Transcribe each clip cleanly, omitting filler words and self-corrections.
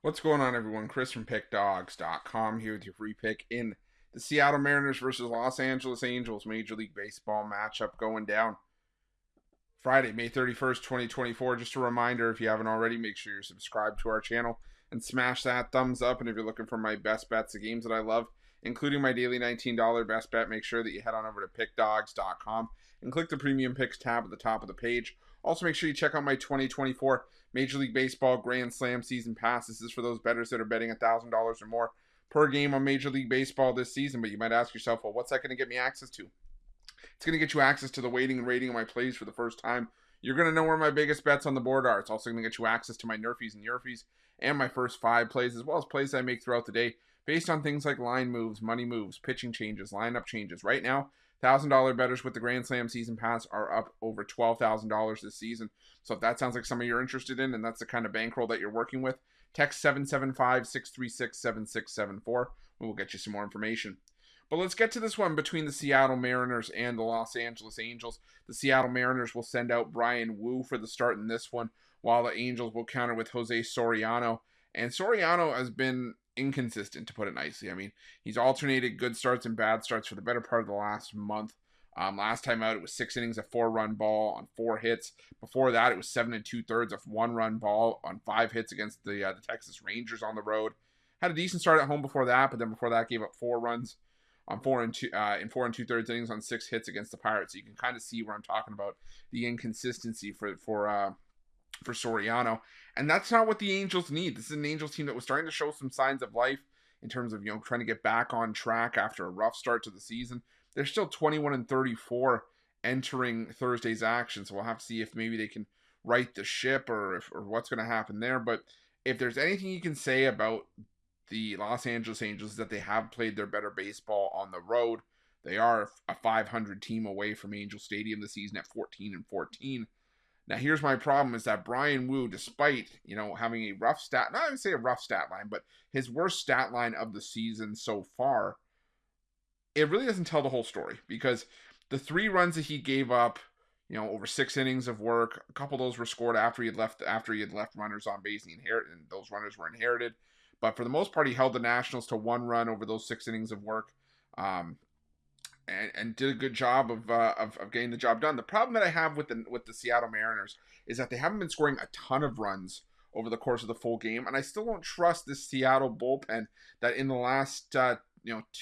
What's going on, everyone? Chris from PickDawgz.com here with your free pick in the Seattle Mariners versus Los Angeles Angels Major League Baseball matchup going down Friday, May 31st, 2024. Just a reminder, if you haven't already, make sure you're subscribed to our channel and smash that thumbs up. And if you're looking for my best bets, the games that I love, including my daily $19 best bet, make sure that you head on over to PickDawgz.com and click the Premium Picks tab at the top of the page. Also, make sure you check out my 2024 Major League Baseball Grand Slam Season Pass. This is for those bettors that are betting $1,000 or more per game on Major League Baseball this season. But you might ask yourself, well, what's that going to get me access to? It's going to get you access to the weighting and rating of my plays for the first time. You're going to know where my biggest bets on the board are. It's also going to get you access to my nerfies and yerfies and my first 5 plays, as well as plays I make throughout the day based on things like line moves, money moves, pitching changes, lineup changes. Right now, $1,000 bettors with the Grand Slam Season Pass are up over $12,000 this season. So if that sounds like something you're interested in and that's the kind of bankroll that you're working with, text 775-636-7674 and we'll get you some more information. But let's get to this one between the Seattle Mariners and the Los Angeles Angels. The Seattle Mariners will send out Bryan Woo for the start in this one, while the Angels will counter with Jose Soriano. And Soriano has been inconsistent, to put it nicely. I mean, he's alternated good starts and bad starts for the better part of the last month. Last time out, it was 6 innings of 4-run ball on 4 hits. Before that, it was 7 2/3 of 1-run ball on 5 hits against the Texas Rangers on the road. Had a decent start at home before that, but then before that, gave up 4 runs on 4 2/3 innings on 6 hits against the Pirates. So you can kind of see where I'm talking about the inconsistency for Soriano, and that's not what the Angels need. This is an Angels team that was starting to show some signs of life in terms of trying to get back on track after a rough start to the season. They're still 21-34 entering Thursday's action, so we'll have to see if maybe they can right the ship or what's going to happen there. But if there's anything you can say about the Los Angeles Angels, is that they have played their better baseball on the road. They are a 500 team away from Angel Stadium this season at 14-14. Now, here's my problem: is that Bryan Woo, despite having a rough stat, not even say a rough stat line, but his worst stat line of the season so far, it really doesn't tell the whole story, because the 3 runs that he gave up, over 6 innings of work, a couple of those were scored after he had left runners on base, and those runners were inherited. But for the most part, he held the Nationals to 1 run over those 6 innings of work, and did a good job of getting the job done. The problem that I have with the Seattle Mariners is that they haven't been scoring a ton of runs over the course of the full game, and I still don't trust this Seattle bullpen that in the last 2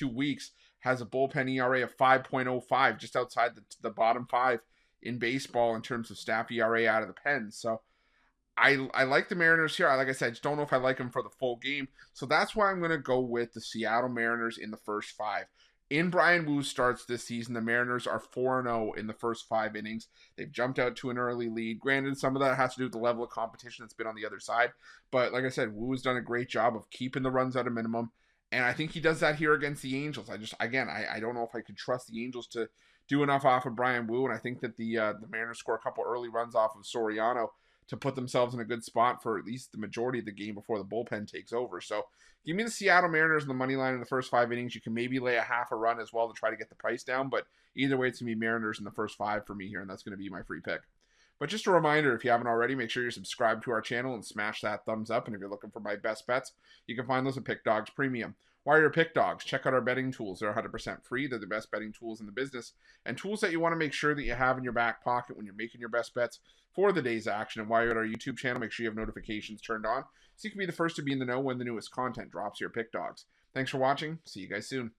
weeks has a bullpen ERA of 5.05, just outside the bottom 5 in baseball in terms of staff ERA out of the pen. So I like the Mariners here. Like I said, I just don't know if I like them for the full game. So that's why I'm going to go with the Seattle Mariners in the first 5. In Bryan Woo's starts this season, the Mariners are 4-0 in the first 5 innings. They've jumped out to an early lead. Granted, some of that has to do with the level of competition that's been on the other side. But like I said, Woo has done a great job of keeping the runs at a minimum. And I think he does that here against the Angels. I don't know if I could trust the Angels to do enough off of Bryan Woo. And I think that the Mariners score a couple early runs off of Soriano to put themselves in a good spot for at least the majority of the game before the bullpen takes over. So give me the Seattle Mariners in the money line in the first 5 innings. You can maybe lay a half a run as well to try to get the price down, but either way, it's going to be Mariners in the first 5 for me here, and that's going to be my free pick. But just a reminder, if you haven't already, make sure you're subscribed to our channel and smash that thumbs up. And if you're looking for my best bets, you can find those at Pick Dawgz Premium. While you're Pick Dawgz, check out our betting tools. They're 100% free. They're the best betting tools in the business, and tools that you want to make sure that you have in your back pocket when you're making your best bets for the day's action. And while you're at our YouTube channel, make sure you have notifications turned on so you can be the first to be in the know when the newest content drops here at Pick Dawgz. Thanks for watching. See you guys soon.